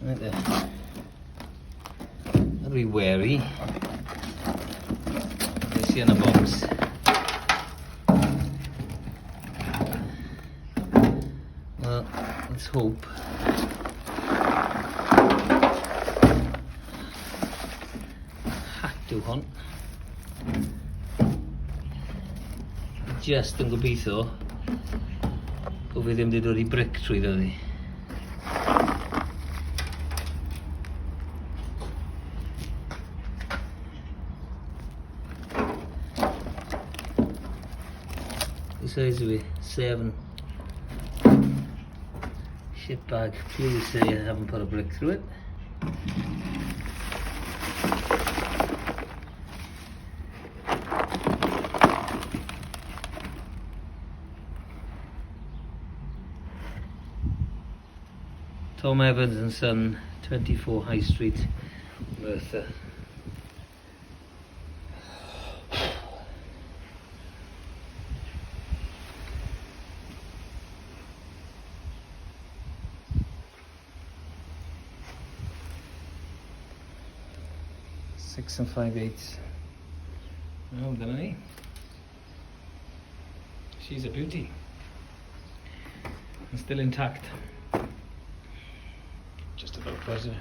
Right there. Gotta be wary. You see in a box. Well, let's hope. Hatw hon. Just yn gobeithio bo fi ddim wedi dod I bric trwyddo ddi. The size of it, 7. Shit bag, please say I haven't put a brick through it. Tom Evans and Son, 24 High Street, Merthyr. Six and 5/8. Oh, dyna ni. She's a beauty. And still intact. Just about present.